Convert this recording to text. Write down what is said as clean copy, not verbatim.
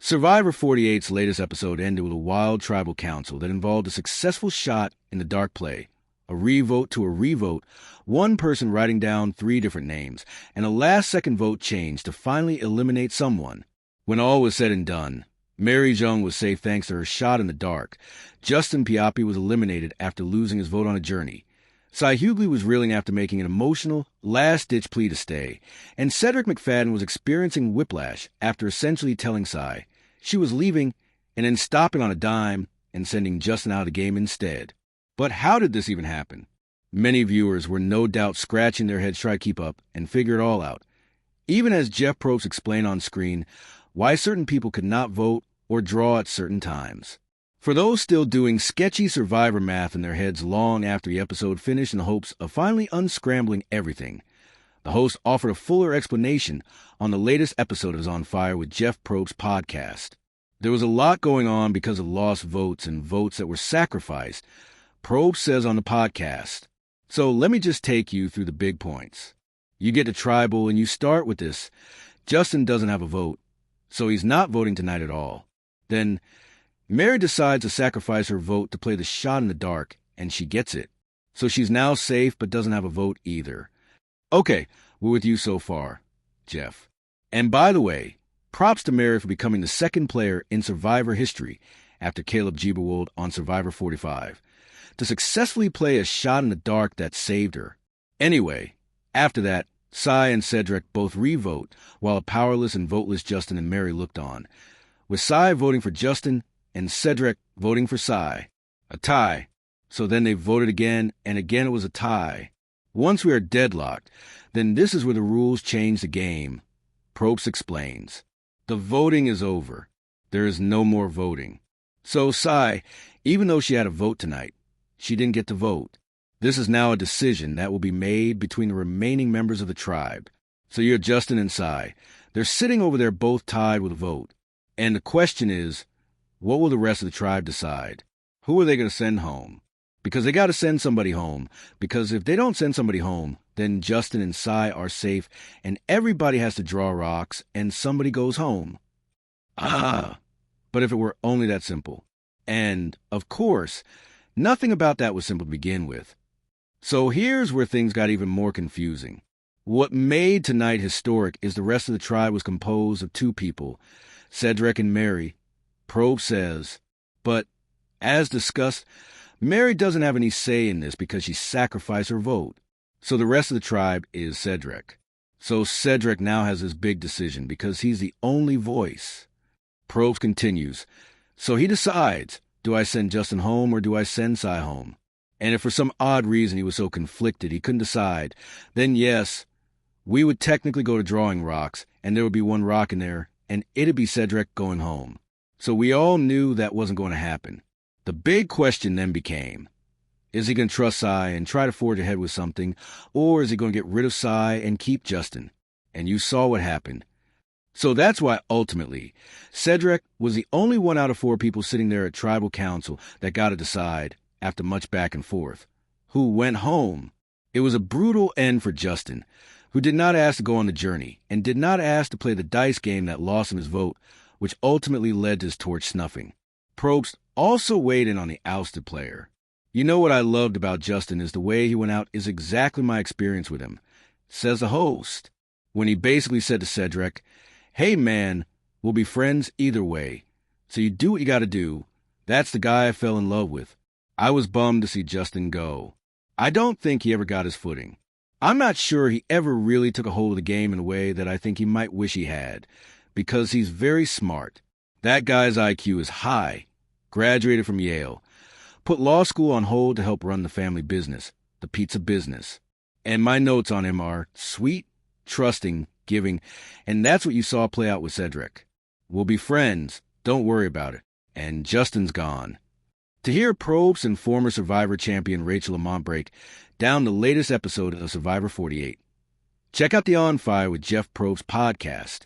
Survivor 48's latest episode ended with a wild tribal council that involved a successful shot in the dark play, a revote to a revote, one person writing down 3 different names, and a last-second vote change to finally eliminate someone. When all was said and done, Mary Jung was safe thanks to her shot in the dark. Justin Piappi was eliminated after losing his vote on a journey. Cy Hughley was reeling after making an emotional, last-ditch plea to stay, and Cedric McFadden was experiencing whiplash after essentially telling Cy she was leaving and then stopping on a dime and sending Justin out of the game instead. But how did this even happen? Many viewers were no doubt scratching their heads trying to keep up and figure it all out, even as Jeff Probst explained on screen why certain people could not vote or draw at certain times. For those still doing sketchy Survivor math in their heads long after the episode finished in the hopes of finally unscrambling everything, the host offered a fuller explanation on the latest episode of His On Fire with Jeff Probst podcast. There was a lot going on because of lost votes and votes that were sacrificed, Probst says on the podcast. So let me just take you through the big points. You get to tribal and you start with this. Justin doesn't have a vote, so he's not voting tonight at all. Then Mary decides to sacrifice her vote to play the shot in the dark, and she gets it. So she's now safe but doesn't have a vote either. Okay, we're with you so far, Jeff. And by the way, props to Mary for becoming the second player in Survivor history after Caleb Jeeberwold on Survivor 45 to successfully play a shot in the dark that saved her. Anyway, after that, Cy and Cedric both re-vote while a powerless and voteless Justin and Mary looked on, with Cy voting for Justin and Cedric voting for Cy. A tie. So then they voted again, and again it was a tie. Once we are deadlocked, then this is where the rules change the game. Probst explains. The voting is over. There is no more voting. So Cy, even though she had a vote tonight, she didn't get to vote. This is now a decision that will be made between the remaining members of the tribe. So you're Justin and Cy. They're sitting over there both tied with a vote. And the question is, what will the rest of the tribe decide? Who are they going to send home? Because they got to send somebody home. Because if they don't send somebody home, then Justin and Cy are safe, and everybody has to draw rocks, and somebody goes home. But if it were only that simple. And, of course, nothing about that was simple to begin with. So here's where things got even more confusing. What made tonight historic is the rest of the tribe was composed of 2 people, Cedric and Mary. Probst says, but, as discussed, Mary doesn't have any say in this because she sacrificed her vote. So the rest of the tribe is Cedric. So Cedric now has this big decision because he's the only voice. Probst continues. So he decides, do I send Justin home or do I send Cy home? And if for some odd reason he was so conflicted he couldn't decide, then yes, we would technically go to drawing rocks, and there would be 1 rock in there, and it'd be Cedric going home. So we all knew that wasn't going to happen. The big question then became, is he going to trust Cy and try to forge ahead with something, or is he going to get rid of Cy and keep Justin? And you saw what happened. So that's why, ultimately, Cedric was the only one out of 4 people sitting there at Tribal Council that got to decide, after much back and forth, who went home. It was a brutal end for Justin, who did not ask to go on the journey, and did not ask to play the dice game that lost him his vote, which ultimately led to his torch snuffing. Probst also weighed in on the ousted player. You know what I loved about Justin is the way he went out is exactly my experience with him, says the host, when he basically said to Cedric, hey man, we'll be friends either way, so you do what you gotta do. That's the guy I fell in love with. I was bummed to see Justin go. I don't think he ever got his footing. I'm not sure he ever really took a hold of the game in a way that I think he might wish he had, because he's very smart. That guy's IQ is high, graduated from Yale, put law school on hold to help run the family business, the pizza business. And my notes on him are sweet, trusting, giving, and that's what you saw play out with Cedric. We'll be friends, don't worry about it. And Justin's gone. To hear Probst and former Survivor champion Rachel Lamont break down the latest episode of Survivor 48, check out the On Fire with Jeff Probst podcast.